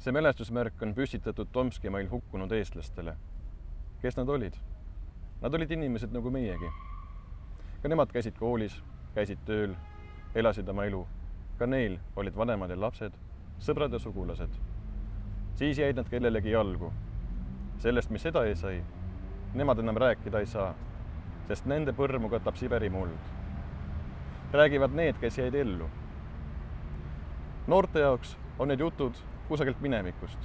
See mälestusmärk on püstitatud Tomskimail hukkunud eestlastele. Kes nad olid? Nad olid inimesed nagu meiegi. Ka nemad käisid koolis, käisid tööl, elasid oma elu. Ka neil olid vanemad ja lapsed, sõbrad ja sugulased. Siis jäid nad kellelegi jalgu. Sellest, mis edasi sai, nemad enam rääkida ei saa, sest nende põrmu katab Siberi muld. Räägivad need, kes jäid ellu. Noorte jaoks on need jutud kusagilt minevikust,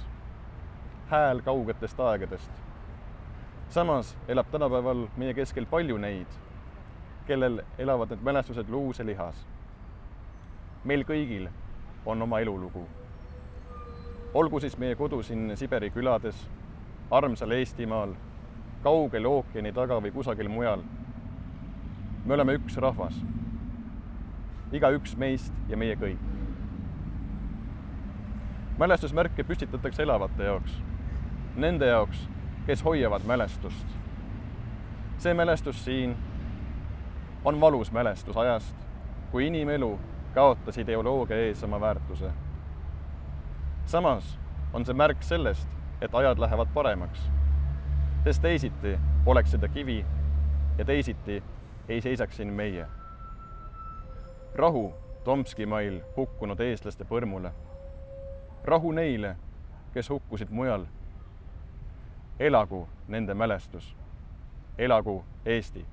hääl kaugetest aegadest. Samas elab tänapäeval meie keskel palju neid, kellel elavad need mälestused luus ja lihas. Meil kõigil on oma elulugu. Olgu siis meie kodu siin Siberi külades, armsal Eestimaal, kaugel ookeani taga või kusagil mujal. Me oleme üks rahvas, igaüks meist ja meie kõik. Mälestusmärke püstitatakse elavate jaoks, nende jaoks, kes hoiavad mälestust. See mälestus siin on valus mälestus ajast, kui inimelu kaotas ideoloogia ees oma väärtuse. Samas on see märk sellest, et ajad lähevad paremaks, sest teisiti oleks seda kivi ja teisiti ei seisaks siin meie. Rahu Tomskimail hukkunud eestlaste põrmule. Rahu neile, kes hukkusid mujal. Elagu nende mälestus. Elagu Eesti!